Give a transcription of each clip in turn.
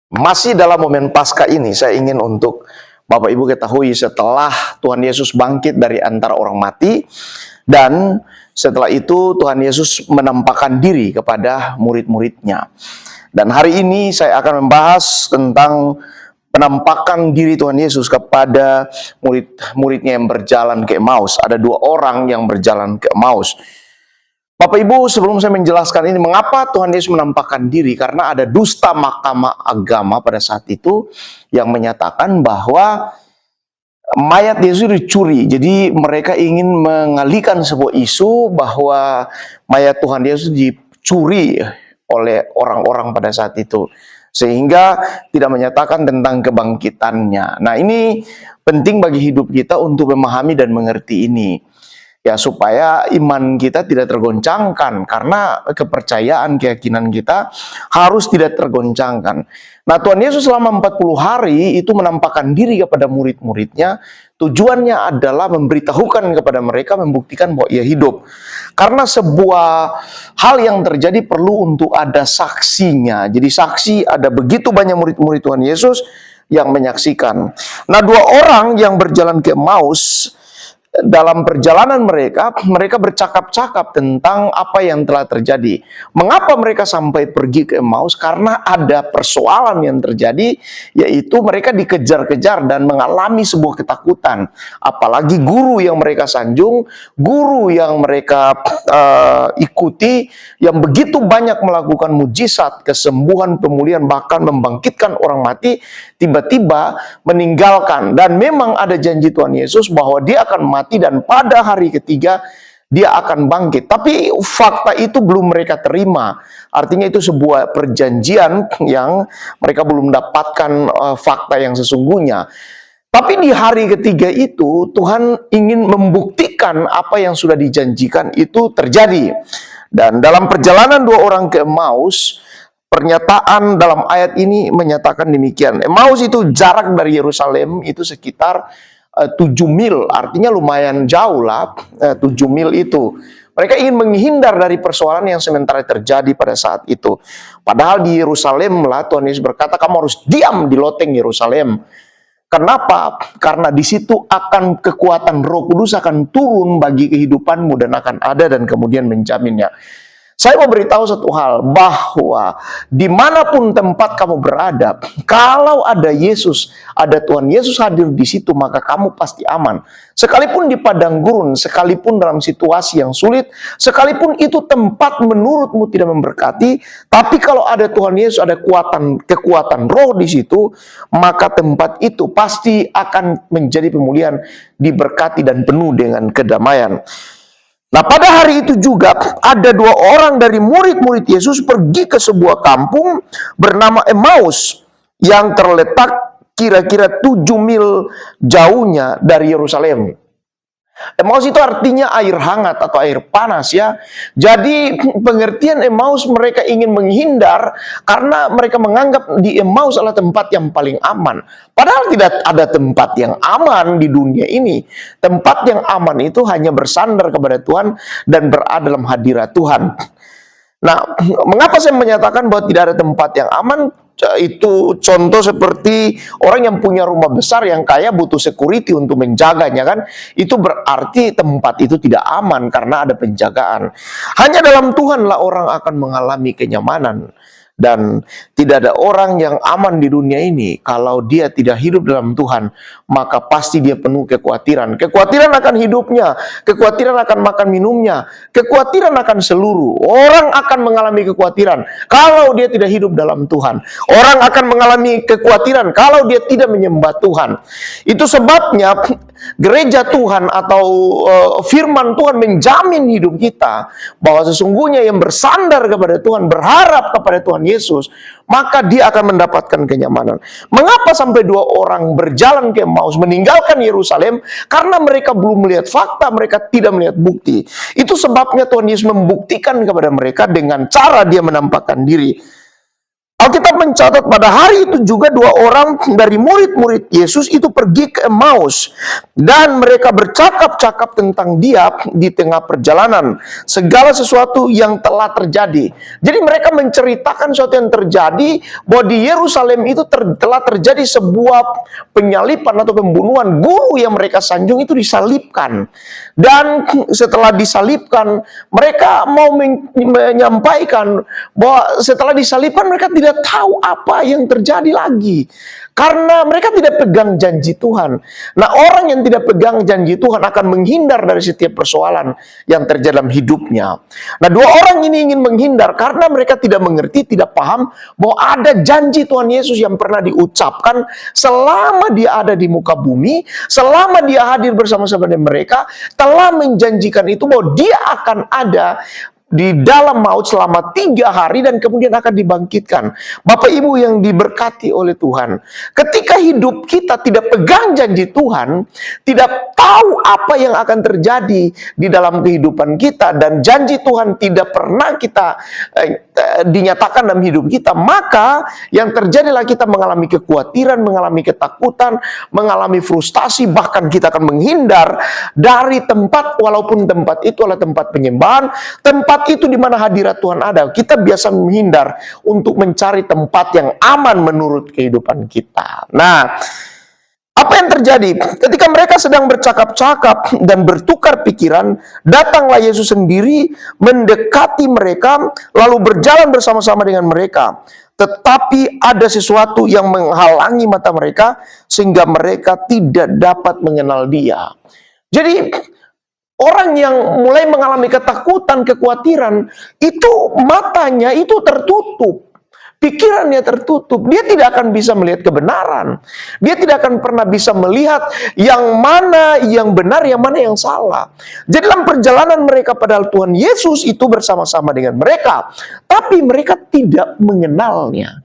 Masih dalam momen Paskah ini, saya ingin untuk Bapak Ibu ketahui setelah Tuhan Yesus bangkit dari antara orang mati, dan setelah itu Tuhan Yesus menampakkan diri kepada murid-muridnya. Dan hari ini saya akan membahas tentang penampakan diri Tuhan Yesus kepada murid-muridnya yang berjalan ke Emmaus. Ada dua orang yang berjalan ke Emmaus. Bapak Ibu, sebelum saya menjelaskan ini, mengapa Tuhan Yesus menampakkan diri? Karena ada dusta mahkamah agama pada saat itu yang menyatakan bahwa mayat Yesus dicuri. Jadi mereka ingin mengalihkan sebuah isu bahwa mayat Tuhan Yesus dicuri oleh orang-orang pada saat itu, sehingga tidak menyatakan tentang kebangkitannya. Nah, ini penting bagi hidup kita untuk memahami dan mengerti ini, ya, supaya iman kita tidak tergoncangkan, karena kepercayaan, keyakinan kita harus tidak tergoncangkan. Nah, Tuhan Yesus selama 40 hari itu menampakkan diri kepada murid-muridnya. Tujuannya adalah memberitahukan kepada mereka, membuktikan bahwa ia hidup. Karena sebuah hal yang terjadi perlu untuk ada saksinya. Jadi saksi, ada begitu banyak murid-murid Tuhan Yesus yang menyaksikan. Nah, dua orang yang berjalan ke Emmaus, dalam perjalanan mereka bercakap-cakap tentang apa yang telah terjadi. Mengapa mereka sampai pergi ke Emmaus? Karena ada persoalan yang terjadi, yaitu mereka dikejar-kejar dan mengalami sebuah ketakutan. Apalagi guru yang mereka sanjung, guru yang mereka ikuti, yang begitu banyak melakukan mujizat, kesembuhan, pemulihan, bahkan membangkitkan orang mati, tiba-tiba meninggalkan. Dan memang ada janji Tuhan Yesus bahwa dia akan mati dan pada hari ketiga dia akan bangkit. Tapi fakta itu belum mereka terima. Artinya itu sebuah perjanjian yang mereka belum dapatkan fakta yang sesungguhnya. Tapi di hari ketiga itu Tuhan ingin membuktikan apa yang sudah dijanjikan itu terjadi. Dan dalam perjalanan dua orang ke Emmaus, pernyataan dalam ayat ini menyatakan demikian. Emmaus itu jarak dari Yerusalem itu sekitar 7 mil, artinya lumayan jauh lah, 7 mil itu. Mereka ingin menghindar dari persoalan yang sementara terjadi pada saat itu. Padahal di Yerusalem lah Tuhan Yesus berkata, kamu harus diam di loteng Yerusalem. Kenapa? Karena di situ akan kekuatan Roh Kudus akan turun bagi kehidupanmu dan akan ada dan kemudian menjaminnya. Saya mau beritahu satu hal, bahwa dimanapun tempat kamu berada, kalau ada Yesus, ada Tuhan Yesus hadir di situ, maka kamu pasti aman. Sekalipun di padang gurun, sekalipun dalam situasi yang sulit, sekalipun itu tempat menurutmu tidak memberkati, tapi kalau ada Tuhan Yesus, ada kekuatan Roh di situ, maka tempat itu pasti akan menjadi pemulihan, diberkati dan penuh dengan kedamaian. Nah, pada hari itu juga ada dua orang dari murid-murid Yesus pergi ke sebuah kampung bernama Emmaus yang terletak kira-kira 7 mil jauhnya dari Yerusalem. Emmaus itu artinya air hangat atau air panas, ya. Jadi pengertian Emmaus, mereka ingin menghindar karena mereka menganggap di Emmaus adalah tempat yang paling aman. Padahal tidak ada tempat yang aman di dunia ini. Tempat yang aman itu hanya bersandar kepada Tuhan dan berada dalam hadirat Tuhan. Nah, mengapa saya menyatakan bahwa tidak ada tempat yang aman? Itu contoh seperti orang yang punya rumah besar yang kaya butuh security untuk menjaganya, kan? Itu berarti tempat itu tidak aman karena ada penjagaan. Hanya dalam Tuhanlah orang akan mengalami kenyamanan. Dan tidak ada orang yang aman di dunia ini kalau dia tidak hidup dalam Tuhan, maka pasti dia penuh kekhawatiran. Kekhawatiran akan hidupnya, kekhawatiran akan makan minumnya, kekhawatiran akan seluruh. Orang akan mengalami kekhawatiran kalau dia tidak hidup dalam Tuhan. Orang akan mengalami kekhawatiran kalau dia tidak menyembah Tuhan. Itu sebabnya gereja Tuhan atau firman Tuhan menjamin hidup kita bahwa sesungguhnya yang bersandar kepada Tuhan, berharap kepada Tuhan Yesus, maka dia akan mendapatkan kenyamanan. Mengapa sampai dua orang berjalan ke Emmaus meninggalkan Yerusalem? Karena mereka belum melihat fakta, mereka tidak melihat bukti. Itu sebabnya Tuhan Yesus membuktikan kepada mereka dengan cara dia menampakkan diri. Alkitab mencatat pada hari itu juga dua orang dari murid-murid Yesus itu pergi ke Emmaus dan mereka bercakap-cakap tentang Dia di tengah perjalanan, segala sesuatu yang telah terjadi. Jadi mereka menceritakan sesuatu yang terjadi, bahwa di Yerusalem itu telah terjadi sebuah penyalipan atau pembunuhan. Guru yang mereka sanjung itu disalibkan, dan setelah disalibkan mereka mau menyampaikan bahwa setelah disalibkan mereka tidak tahu apa yang terjadi lagi, karena mereka tidak pegang janji Tuhan. Nah, orang yang tidak pegang janji Tuhan akan menghindar dari setiap persoalan yang terjadi dalam hidupnya. Nah, dua orang ini ingin menghindar karena mereka tidak mengerti, tidak paham bahwa ada janji Tuhan Yesus yang pernah diucapkan selama Dia ada di muka bumi, selama Dia hadir bersama-sama dengan mereka, telah menjanjikan itu bahwa Dia akan ada di dalam maut selama 3 hari dan kemudian akan dibangkitkan. Bapak Ibu yang diberkati oleh Tuhan, ketika hidup kita tidak pegang janji Tuhan, tidak tahu apa yang akan terjadi di dalam kehidupan kita, dan janji Tuhan tidak pernah kita dinyatakan dalam hidup kita, maka yang terjadilah kita mengalami kekhawatiran, mengalami ketakutan, mengalami frustasi, bahkan kita akan menghindar dari tempat, walaupun tempat itu adalah tempat penyembahan, tempat itu di mana hadirat Tuhan ada. Kita biasa menghindar untuk mencari tempat yang aman menurut kehidupan kita. Nah, apa yang terjadi? Ketika mereka sedang bercakap-cakap dan bertukar pikiran, datanglah Yesus sendiri mendekati mereka, lalu berjalan bersama-sama dengan mereka. Tetapi ada sesuatu yang menghalangi mata mereka, sehingga mereka tidak dapat mengenal Dia. Jadi, orang yang mulai mengalami ketakutan, kekhawatiran, itu matanya itu tertutup. Pikirannya tertutup. Dia tidak akan bisa melihat kebenaran. Dia tidak akan pernah bisa melihat yang mana yang benar, yang mana yang salah. Jadi dalam perjalanan mereka, padahal Tuhan Yesus itu bersama-sama dengan mereka, tapi mereka tidak mengenalnya.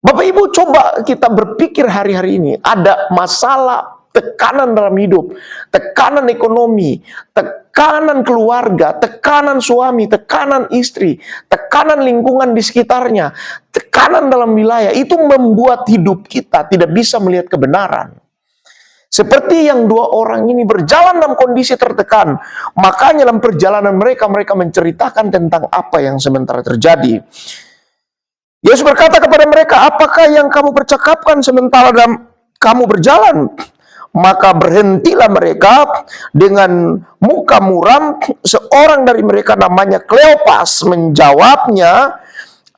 Bapak Ibu, coba kita berpikir hari-hari ini, ada masalah, tekanan dalam hidup, tekanan ekonomi, tekanan keluarga, tekanan suami, tekanan istri, tekanan lingkungan di sekitarnya, tekanan dalam wilayah, itu membuat hidup kita tidak bisa melihat kebenaran. Seperti yang dua orang ini berjalan dalam kondisi tertekan, makanya dalam perjalanan mereka menceritakan tentang apa yang sementara terjadi. Yesus berkata kepada mereka, apakah yang kamu percakapkan sementara kamu berjalan? Maka berhentilah mereka dengan muka muram. Seorang dari mereka namanya Kleopas menjawabnya,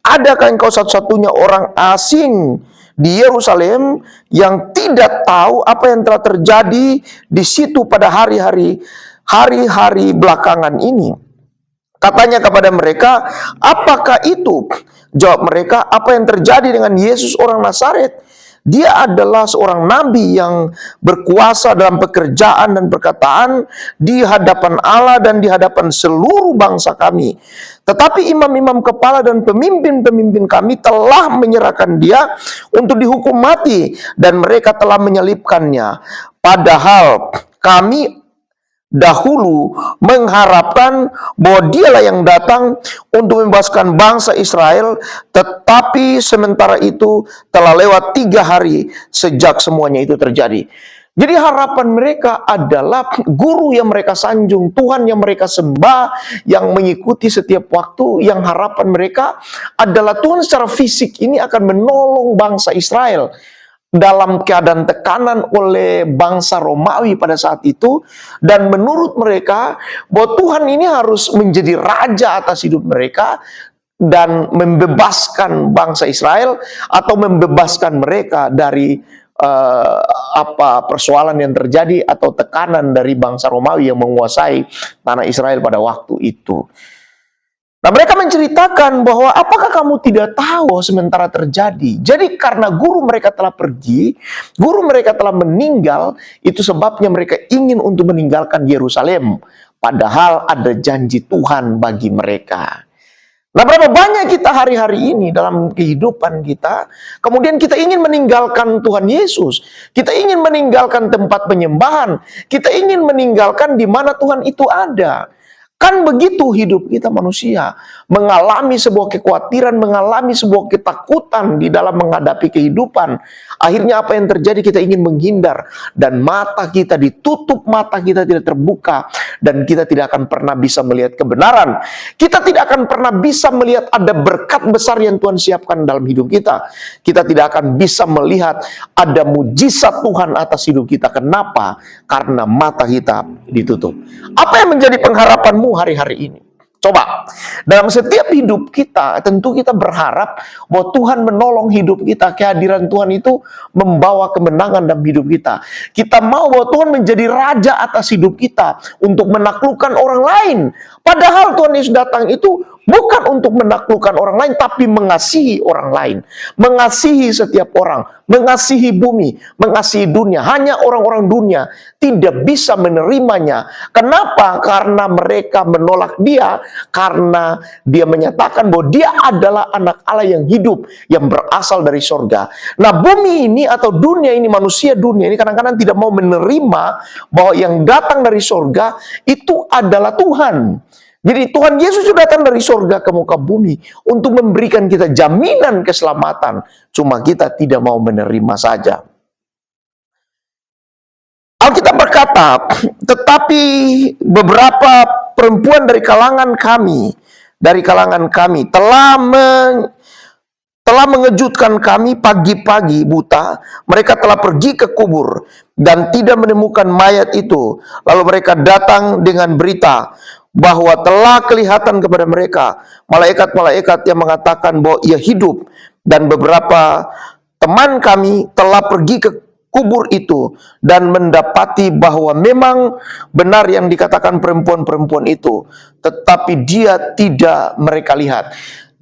adakah engkau satu-satunya orang asing di Yerusalem yang tidak tahu apa yang telah terjadi di situ pada hari-hari belakangan ini? Katanya kepada mereka, apakah itu? Jawab mereka, apa yang terjadi dengan Yesus orang Nazaret? Dia adalah seorang nabi yang berkuasa dalam pekerjaan dan perkataan di hadapan Allah dan di hadapan seluruh bangsa kami. Tetapi imam-imam kepala dan pemimpin-pemimpin kami telah menyerahkan dia untuk dihukum mati, dan mereka telah menyalibkannya. Padahal kami dahulu mengharapkan bahwa Dialah yang datang untuk membebaskan bangsa Israel, tetapi sementara itu telah lewat 3 hari sejak semuanya itu terjadi. Jadi harapan mereka adalah guru yang mereka sanjung, Tuhan yang mereka sembah, yang mengikuti setiap waktu, yang harapan mereka adalah Tuhan secara fisik ini akan menolong bangsa Israel dalam keadaan tekanan oleh bangsa Romawi pada saat itu, dan menurut mereka bahwa Tuhan ini harus menjadi raja atas hidup mereka dan membebaskan bangsa Israel atau membebaskan mereka dari persoalan yang terjadi atau tekanan dari bangsa Romawi yang menguasai tanah Israel pada waktu itu. Nah, mereka menceritakan bahwa apakah kamu tidak tahu sementara terjadi? Jadi karena guru mereka telah pergi, guru mereka telah meninggal, itu sebabnya mereka ingin untuk meninggalkan Yerusalem. Padahal ada janji Tuhan bagi mereka. Nah, berapa banyak kita hari-hari ini dalam kehidupan kita, kemudian kita ingin meninggalkan Tuhan Yesus. Kita ingin meninggalkan tempat penyembahan. Kita ingin meninggalkan di mana Tuhan itu ada. Kan begitu hidup kita manusia, mengalami sebuah kekhawatiran, mengalami sebuah ketakutan di dalam menghadapi kehidupan. Akhirnya apa yang terjadi? Kita ingin menghindar, dan mata kita ditutup, mata kita tidak terbuka, dan kita tidak akan pernah bisa melihat kebenaran. Kita tidak akan pernah bisa melihat ada berkat besar yang Tuhan siapkan dalam hidup kita. Kita tidak akan bisa melihat ada mujizat Tuhan atas hidup kita. Kenapa? Karena mata kita ditutup. Apa yang menjadi pengharapanmu hari-hari ini? Coba, dalam setiap hidup kita, tentu kita berharap bahwa Tuhan menolong hidup kita. Kehadiran Tuhan itu membawa kemenangan dalam hidup kita. Kita mau bahwa Tuhan menjadi raja atas hidup kita untuk menaklukkan orang lain. Padahal Tuhan Yesus datang itu bukan untuk menaklukkan orang lain, tapi mengasihi orang lain. Mengasihi setiap orang, mengasihi bumi, mengasihi dunia. Hanya orang-orang dunia tidak bisa menerimanya. Kenapa? Karena mereka menolak dia, karena dia menyatakan bahwa dia adalah anak Allah yang hidup, yang berasal dari sorga. Nah, bumi ini atau dunia ini, manusia dunia ini kadang-kadang tidak mau menerima bahwa yang datang dari sorga itu adalah Tuhan. Jadi Tuhan Yesus sudah datang dari sorga ke muka bumi untuk memberikan kita jaminan keselamatan. Cuma kita tidak mau menerima saja. Alkitab berkata, tetapi beberapa perempuan dari kalangan kami telah mengejutkan kami pagi-pagi buta. Mereka telah pergi ke kubur dan tidak menemukan mayat itu. Lalu mereka datang dengan berita bahwa telah kelihatan kepada mereka malaikat-malaikat yang mengatakan bahwa ia hidup. Dan beberapa teman kami telah pergi ke kubur itu dan mendapati bahwa memang benar yang dikatakan perempuan-perempuan itu, tetapi dia tidak mereka lihat.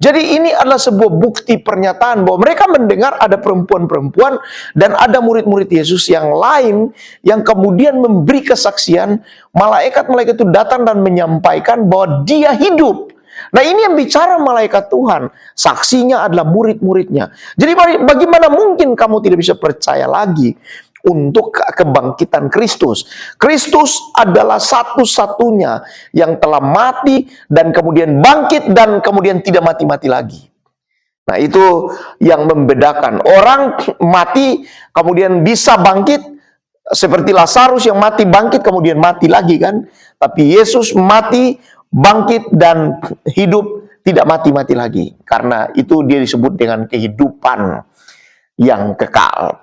Jadi ini adalah sebuah bukti pernyataan bahwa mereka mendengar ada perempuan-perempuan dan ada murid-murid Yesus yang lain yang kemudian memberi kesaksian. Malaikat-malaikat itu datang dan menyampaikan bahwa dia hidup. Nah, ini yang bicara malaikat Tuhan. Saksinya adalah murid-muridnya. Jadi bagaimana mungkin kamu tidak bisa percaya lagi untuk kebangkitan Kristus? Kristus adalah satu-satunya yang telah mati dan kemudian bangkit dan kemudian tidak mati-mati lagi. Nah, itu yang membedakan. Orang mati kemudian bisa bangkit, seperti Lazarus yang mati bangkit kemudian mati lagi kan. Tapi Yesus mati, bangkit dan hidup, tidak mati-mati lagi. Karena itu dia disebut dengan kehidupan yang kekal.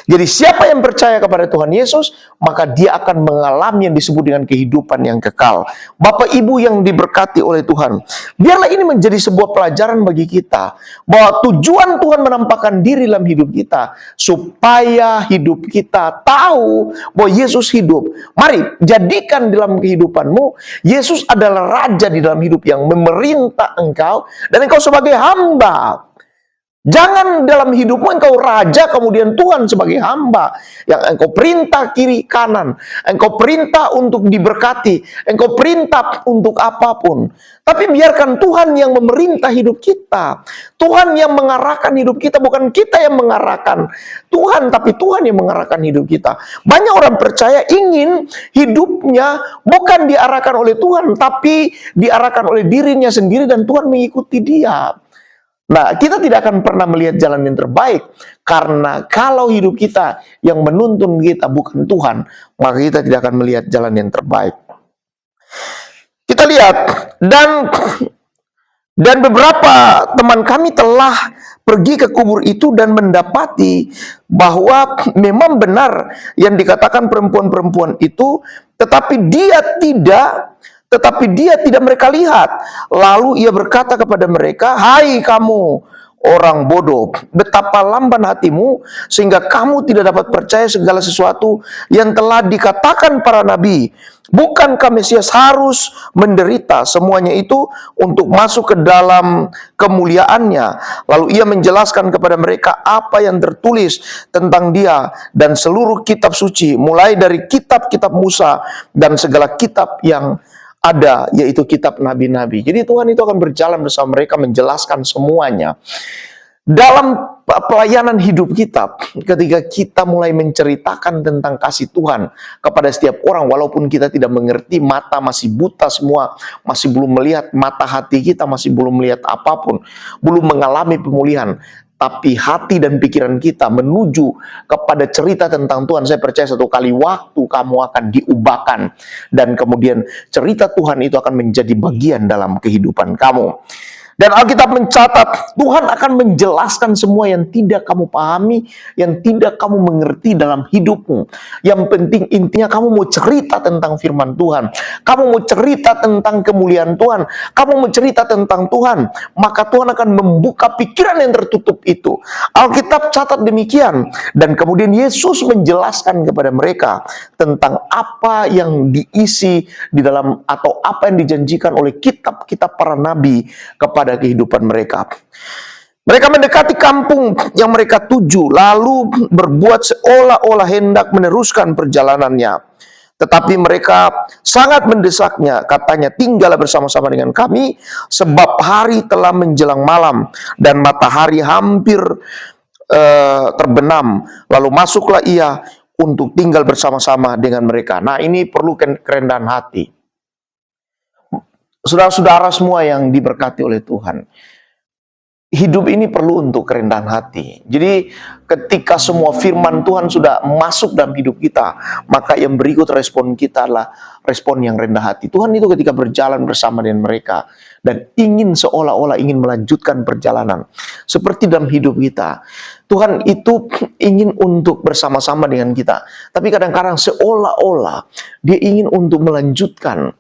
Jadi siapa yang percaya kepada Tuhan Yesus, maka dia akan mengalami yang disebut dengan kehidupan yang kekal. Bapak Ibu yang diberkati oleh Tuhan, biarlah ini menjadi sebuah pelajaran bagi kita, bahwa tujuan Tuhan menampakkan diri dalam hidup kita, supaya hidup kita tahu bahwa Yesus hidup. Mari, jadikan dalam kehidupanmu, Yesus adalah Raja di dalam hidup yang memerintah engkau, dan engkau sebagai hamba. Jangan dalam hidupmu engkau raja, kemudian Tuhan sebagai hamba. Yang engkau perintah kiri kanan, engkau perintah untuk diberkati, engkau perintah untuk apapun. Tapi biarkan Tuhan yang memerintah hidup kita. Tuhan yang mengarahkan hidup kita, bukan kita yang mengarahkan Tuhan, tapi Tuhan yang mengarahkan hidup kita. Banyak orang percaya ingin hidupnya bukan diarahkan oleh Tuhan, tapi diarahkan oleh dirinya sendiri dan Tuhan mengikuti dia. Nah, kita tidak akan pernah melihat jalan yang terbaik, karena kalau hidup kita yang menuntun kita bukan Tuhan, maka kita tidak akan melihat jalan yang terbaik. Kita lihat, dan beberapa teman kami telah pergi ke kubur itu dan mendapati bahwa memang benar yang dikatakan perempuan-perempuan itu, tetapi dia tidak mereka lihat. Lalu ia berkata kepada mereka, "Hai kamu orang bodoh, betapa lamban hatimu sehingga kamu tidak dapat percaya segala sesuatu yang telah dikatakan para nabi. Bukankah Mesias harus menderita semuanya itu untuk masuk ke dalam kemuliaannya?" Lalu ia menjelaskan kepada mereka apa yang tertulis tentang dia dan seluruh kitab suci, mulai dari kitab-kitab Musa dan segala kitab yang ada, yaitu kitab nabi-nabi. Jadi Tuhan itu akan berjalan bersama mereka menjelaskan semuanya. dalam pelayanan hidup kita, ketika kita mulai menceritakan tentang kasih Tuhan kepada setiap orang, walaupun kita tidak mengerti, mata masih buta semua, masih belum melihat, mata hati kita masih belum melihat apapun, belum mengalami pemulihan, tapi hati dan pikiran kita menuju kepada cerita tentang Tuhan. Saya percaya satu kali waktu kamu akan diubahkan, dan kemudian cerita Tuhan itu akan menjadi bagian dalam kehidupan kamu. Dan Alkitab mencatat, Tuhan akan menjelaskan semua yang tidak kamu pahami, yang tidak kamu mengerti dalam hidupmu. Yang penting intinya kamu mau cerita tentang firman Tuhan. Kamu mau cerita tentang kemuliaan Tuhan. Kamu mau cerita tentang Tuhan. Maka Tuhan akan membuka pikiran yang tertutup itu. Alkitab catat demikian. Dan kemudian Yesus menjelaskan kepada mereka tentang apa yang diisi di dalam, atau apa yang dijanjikan oleh kitab-kitab para nabi kepada kehidupan mereka. Mereka mendekati kampung yang mereka tuju, lalu berbuat seolah-olah hendak meneruskan perjalanannya. Tetapi mereka sangat mendesaknya, katanya, tinggallah bersama-sama dengan kami, sebab hari telah menjelang malam, dan matahari hampir terbenam. Lalu masuklah ia untuk tinggal bersama-sama dengan mereka. Nah, ini perlu kerendahan hati. Saudara-saudara semua yang diberkati oleh Tuhan, hidup ini perlu untuk kerendahan hati. Jadi ketika semua firman Tuhan sudah masuk dalam hidup kita, maka yang berikut respon kita adalah respon yang rendah hati. Tuhan itu ketika berjalan bersama dengan mereka dan ingin seolah-olah ingin melanjutkan perjalanan. Seperti dalam hidup kita, Tuhan itu ingin untuk bersama-sama dengan kita. Tapi kadang-kadang seolah-olah Dia ingin untuk melanjutkan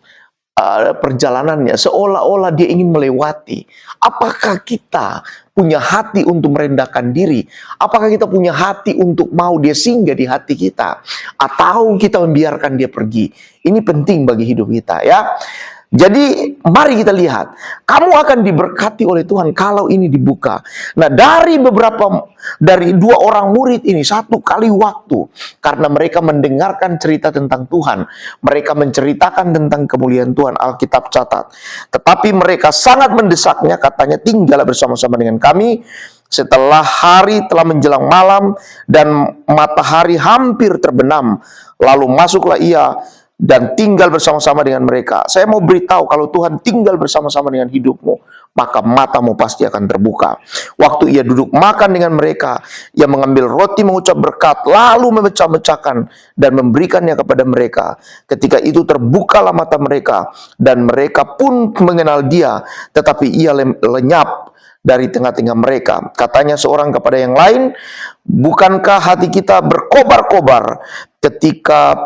perjalanannya, seolah-olah Dia ingin melewati. Apakah kita punya hati untuk merendahkan diri? Apakah kita punya hati untuk mau Dia singgah di hati kita? Atau kita membiarkan Dia pergi? Ini penting bagi hidup kita, ya. Jadi mari kita lihat, kamu akan diberkati oleh Tuhan kalau ini dibuka. Nah, dari dua orang murid ini, satu kali waktu, karena mereka mendengarkan cerita tentang Tuhan, mereka menceritakan tentang kemuliaan Tuhan, Alkitab catat. Tetapi mereka sangat mendesaknya, katanya, tinggallah bersama-sama dengan kami, setelah hari telah menjelang malam dan matahari hampir terbenam. Lalu masuklah ia dan tinggal bersama-sama dengan mereka. Saya mau beritahu, kalau Tuhan tinggal bersama-sama dengan hidupmu, maka matamu pasti akan terbuka. Waktu ia duduk makan dengan mereka, ia mengambil roti, mengucap berkat, lalu memecah-mecahkan dan memberikannya kepada mereka. Ketika itu terbukalah mata mereka, dan mereka pun mengenal Dia, tetapi ia lenyap dari tengah-tengah mereka. Katanya seorang kepada yang lain, bukankah hati kita berkobar-kobar ketika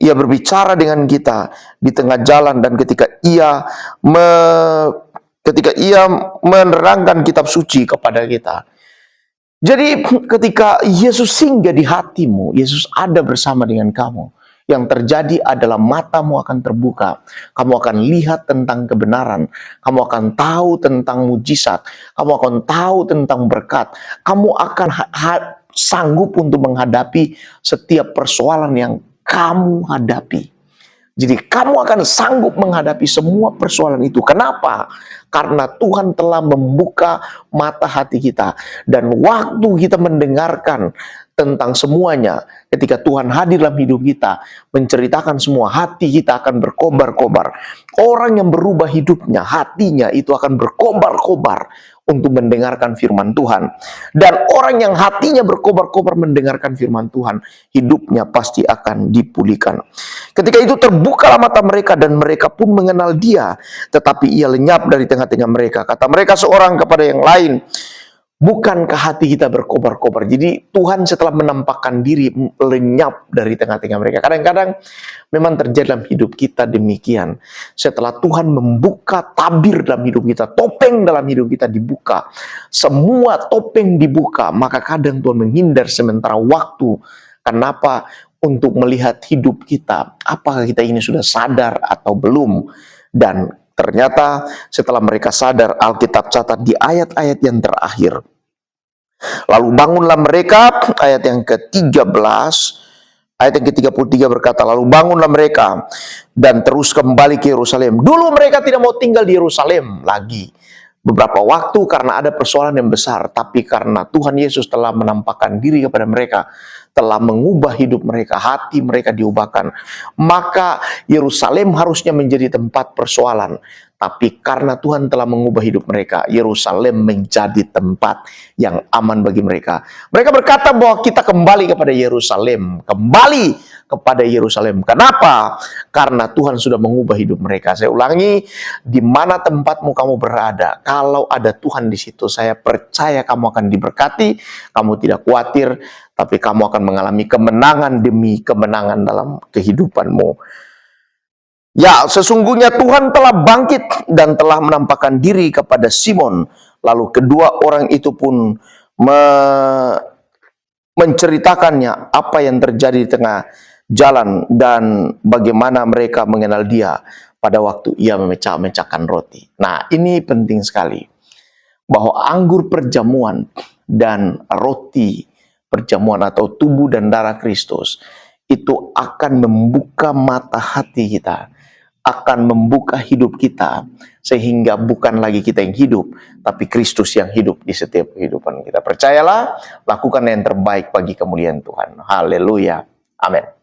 Ia berbicara dengan kita di tengah jalan, dan ketika ia menerangkan kitab suci kepada kita. Jadi ketika Yesus singgah di hatimu, Yesus ada bersama dengan kamu, yang terjadi adalah matamu akan terbuka. Kamu akan lihat tentang kebenaran, kamu akan tahu tentang mujizat, kamu akan tahu tentang berkat, kamu akan sanggup untuk menghadapi setiap persoalan yang kamu hadapi. Jadi kamu akan sanggup menghadapi semua persoalan itu. Kenapa? Karena Tuhan telah membuka mata hati kita. Dan waktu kita mendengarkan tentang semuanya, ketika Tuhan hadir dalam hidup kita, menceritakan semua, hati kita akan berkobar-kobar. Orang yang berubah hidupnya, hatinya itu akan berkobar-kobar untuk mendengarkan firman Tuhan. Dan orang yang hatinya berkobar-kobar mendengarkan firman Tuhan, hidupnya pasti akan dipulihkan. Ketika itu terbukalah mata mereka, dan mereka pun mengenal Dia, tetapi Ia lenyap dari tengah-tengah mereka. Kata mereka seorang kepada yang lain, bukankah hati kita berkobar-kobar? Jadi Tuhan setelah menampakkan diri, lenyap dari tengah-tengah mereka. Kadang-kadang memang terjadi dalam hidup kita demikian. Setelah Tuhan membuka tabir dalam hidup kita, topeng dalam hidup kita dibuka, semua topeng dibuka, maka kadang Tuhan menghindar sementara waktu. Kenapa? Untuk melihat hidup kita, apakah kita ini sudah sadar atau belum. Dan ternyata setelah mereka sadar, Alkitab catat di ayat-ayat yang terakhir, lalu bangunlah mereka, ayat yang ke-13, ayat yang ke-33 berkata, lalu bangunlah mereka dan terus kembali ke Yerusalem. Dulu mereka tidak mau tinggal di Yerusalem lagi. beberapa waktu karena ada persoalan yang besar, tapi karena Tuhan Yesus telah menampakkan diri kepada mereka, telah mengubah hidup mereka, hati mereka diubahkan, maka Yerusalem harusnya menjadi tempat persoalan. Tapi karena Tuhan telah mengubah hidup mereka, Yerusalem menjadi tempat yang aman bagi mereka. Mereka berkata bahwa kita kembali kepada Yerusalem, kembali kepada Yerusalem. Kenapa? Karena Tuhan sudah mengubah hidup mereka. Saya ulangi, di mana tempatmu kamu berada, kalau ada Tuhan di situ, saya percaya kamu akan diberkati, kamu tidak khawatir, tapi kamu akan mengalami kemenangan demi kemenangan dalam kehidupanmu. Ya, sesungguhnya Tuhan telah bangkit dan telah menampakkan diri kepada Simon. Lalu kedua orang itu pun menceritakannya apa yang terjadi di tengah jalan dan bagaimana mereka mengenal dia pada waktu ia memecah-mecahkan roti. Nah, ini penting sekali, bahwa anggur perjamuan dan roti perjamuan atau tubuh dan darah Kristus itu akan membuka mata hati kita, akan membuka hidup kita, sehingga bukan lagi kita yang hidup, tapi Kristus yang hidup di setiap kehidupan kita. Percayalah, lakukan yang terbaik bagi kemuliaan Tuhan. Haleluya. Amin.